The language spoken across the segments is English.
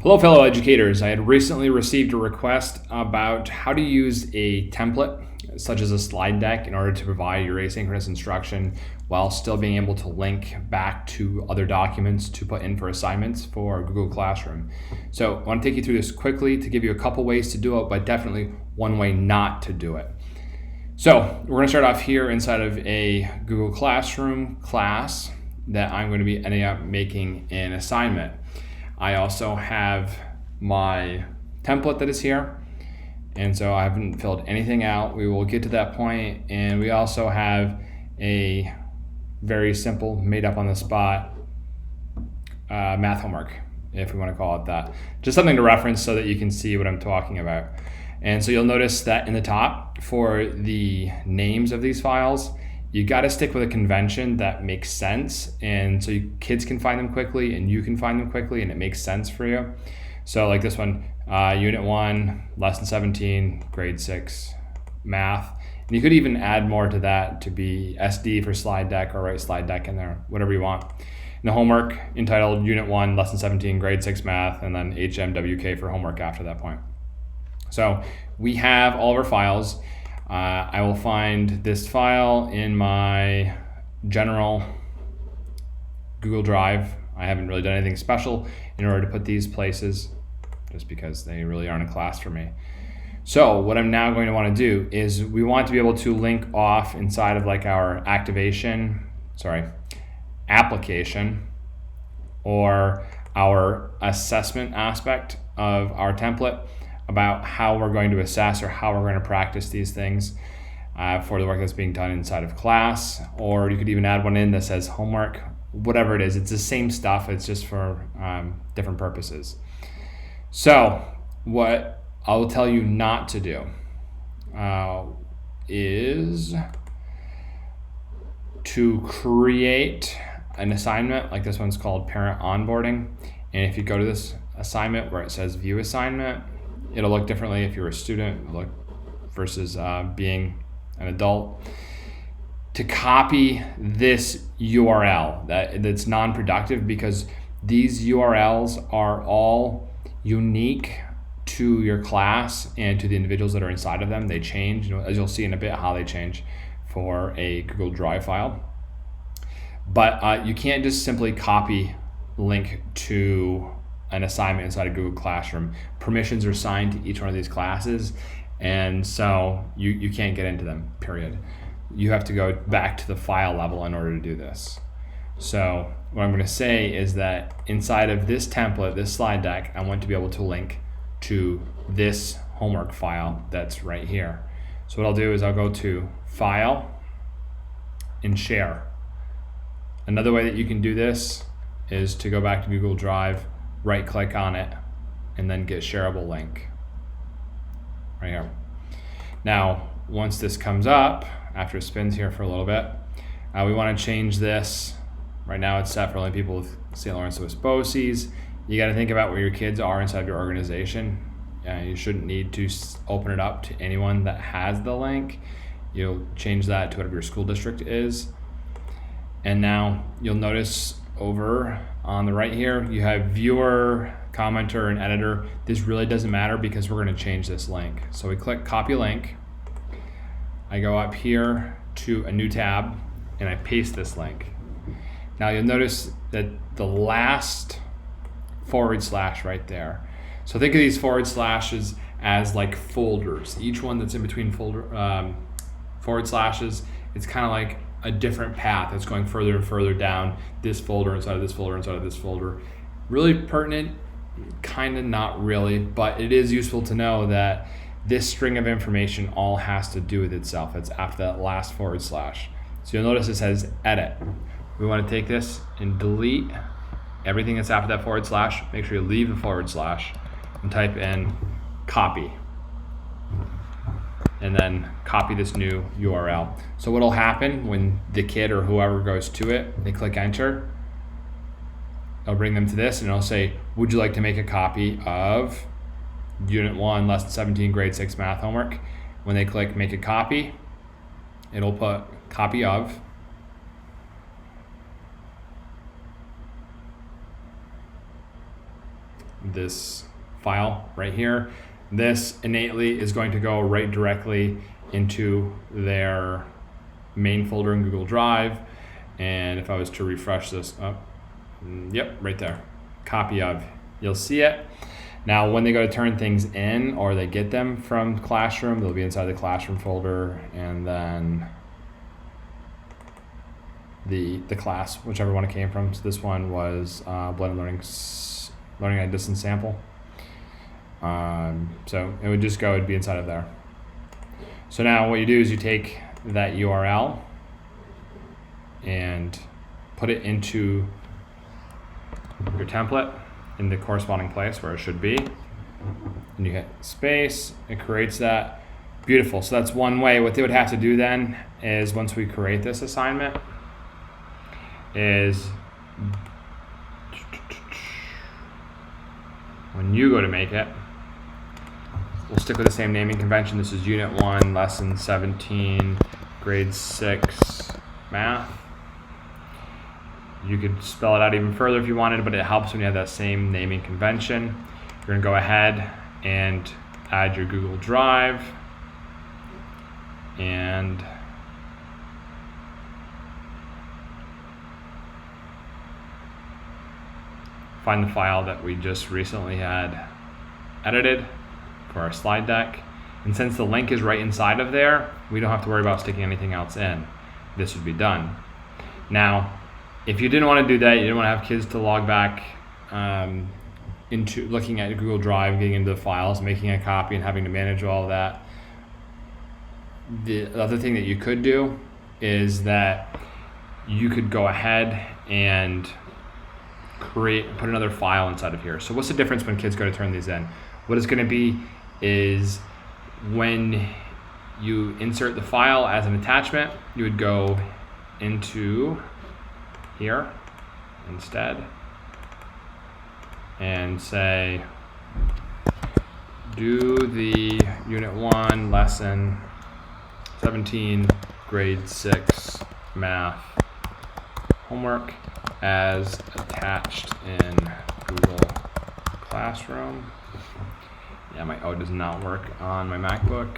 Hello, fellow educators. I had recently received a request about how to use a template, such as a slide deck, in order to provide your asynchronous instruction while still being able to link back to other documents to put in for assignments for Google Classroom. So I want to take you through this quickly to give you a couple ways to do it, but definitely one way not to do it. So we're going to start off here inside of a Google Classroom class that I'm going to be ending up making an assignment. I also have my template that is here, and so I haven't filled anything out. We will get to that point, and we also have a very simple, made up on the spot math homework, if we want to call it that. Just something to reference so that you can see what I'm talking about. And so you'll notice that in the top, for the names of these files, you got to stick with a convention that makes sense, and so kids can find them quickly and you can find them quickly and it makes sense for you. So like this one, Unit 1, Lesson 17, Grade 6, Math. And you could even add more to that to be SD for slide deck, or write slide deck in there, whatever you want. And the homework entitled Unit 1, Lesson 17, Grade 6, Math, and then HMWK for homework after that point. So we have all of our files. I will find this file in my general Google Drive. I haven't really done anything special in order to put these places, just because they really aren't a class for me. So what I'm now going to want to do is we want to be able to link off inside of like our application, or our assessment aspect of our template, about how we're going to assess or how we're going to practice these things for the work that's being done inside of class. Or you could even add one in that says homework, whatever it is. It's the same stuff, it's just for different purposes. So what I will tell you not to do is to create an assignment, like this one's called Parent Onboarding. And if you go to this assignment where it says View Assignment, it'll look differently if you're a student versus being an adult. To copy this URL that's non-productive, because these URLs are all unique to your class and to the individuals that are inside of them. They change, as you'll see in a bit, how they change for a Google Drive file. But you can't just simply copy link to an assignment inside of Google Classroom. Permissions are assigned to each one of these classes, and so you can't get into them, period. You have to go back to the file level in order to do this. So what I'm going to say is that inside of this template, this slide deck, I want to be able to link to this homework file that's right here. So what I'll do is I'll go to File and Share. Another way that you can do this is to go back to Google Drive, right click on it, and then get shareable link right here. Now once this comes up, after it spins here for a little bit, we want to change this. Right now it's set for only people with St. Lawrence Swiss BOCES. You got to think about where your kids are inside of your organization. You shouldn't need to open it up to anyone that has the link. You'll change that to whatever your school district is. And now you'll notice over on the right here, you have viewer, commenter, and editor. This really doesn't matter because we're going to change this link. So we click copy link. I go up here to a new tab and I paste this link. Now you'll notice that the last / right there. So think of these / as like folders. Each one that's in between / it's kind of like a different path that's going further and further down this folder, inside of this folder, inside of this folder. Really pertinent, kind of not really, but it is useful to know that this string of information all has to do with itself. It's after that last /. So you'll notice it says edit. We want to take this and delete everything that's after that /. Make sure you leave the / and type in copy. And then copy this new URL. So what'll happen when the kid or whoever goes to it, they click enter, it'll bring them to this and it'll say, would you like to make a copy of Unit 1, Lesson 17, Grade 6 Math homework? When they click make a copy, it'll put copy of. this file right here. This innately is going to go right directly into their main folder in Google Drive. And if I was to refresh this up, yep, right there, copy of, you'll see it. Now, when they go to turn things in or they get them from Classroom, they'll be inside the Classroom folder, and then the class, whichever one it came from. So this one was Blended Learning at Distance Sample. So it would just go, it'd be inside of there. So now what you do is you take that URL and put it into your template in the corresponding place where it should be. And you hit space, it creates that. Beautiful. So that's one way. What they would have to do then is, once we create this assignment, is when you go to make it, we'll stick with the same naming convention. This is Unit 1, Lesson 17, Grade 6, Math. You could spell it out even further if you wanted, but it helps when you have that same naming convention. You're going to go ahead and add your Google Drive and find the file that we just recently had edited for our slide deck. And since the link is right inside of there, we don't have to worry about sticking anything else in. This would be done. Now, if you didn't want to do that, you didn't want to have kids to log back into looking at Google Drive, getting into the files, making a copy, and having to manage all of that, the other thing that you could do is that you could go ahead and put another file inside of here. So what's the difference when kids go to turn these in? What it's going to be is, when you insert the file as an attachment, you would go into here instead and say, do the Unit 1, Lesson 17, Grade 6 Math homework as attached in Google Classroom. Yeah, my O does not work on my MacBook.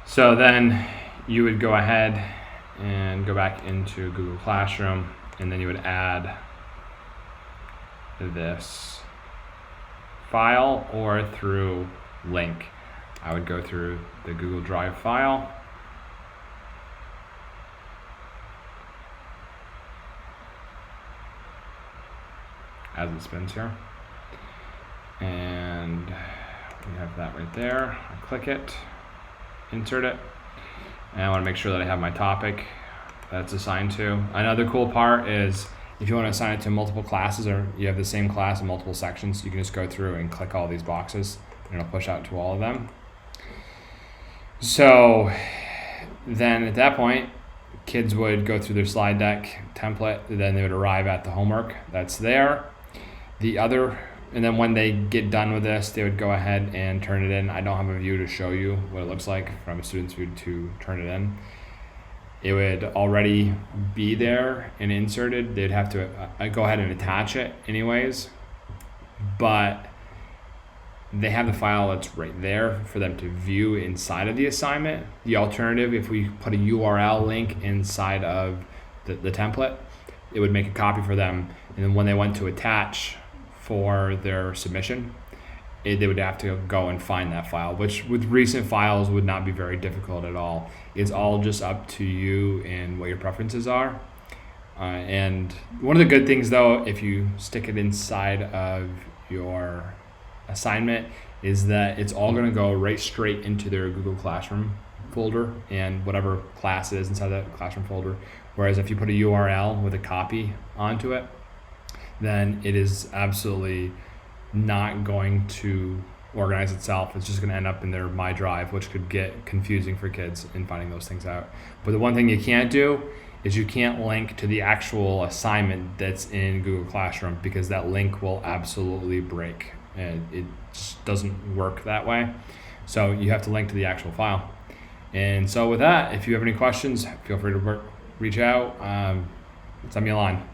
So then you would go ahead and go back into Google Classroom, and then you would add this file, or through link. I would go through the Google Drive file, as it spins here, and we have that right there. I click it, insert it, and I want to make sure that I have my topic that's assigned to. Another cool part is, if you want to assign it to multiple classes, or you have the same class in multiple sections, you can just go through and click all these boxes, and it'll push out to all of them. So then at that point, kids would go through their slide deck template, then they would arrive at the homework that's there. And then when they get done with this, they would go ahead and turn it in. I don't have a view to show you what it looks like from a student's view to turn it in. It would already be there and inserted. They'd have to go ahead and attach it anyways, but they have the file that's right there for them to view inside of the assignment. The alternative, if we put a URL link inside of the template, it would make a copy for them, and then when they went to attach for their submission, they would have to go and find that file, which with recent files would not be very difficult at all. It's all just up to you and what your preferences are. And one of the good things though, if you stick it inside of your assignment, is that it's all going to go right straight into their Google Classroom folder and whatever class is inside that Classroom folder. Whereas if you put a URL with a copy onto it, then it is absolutely not going to organize itself. It's just going to end up in their My Drive, which could get confusing for kids in finding those things out. But the one thing you can't do is you can't link to the actual assignment that's in Google Classroom, because that link will absolutely break, and it just doesn't work that way. So you have to link to the actual file. And so with that, if you have any questions, feel free to reach out, send me a line.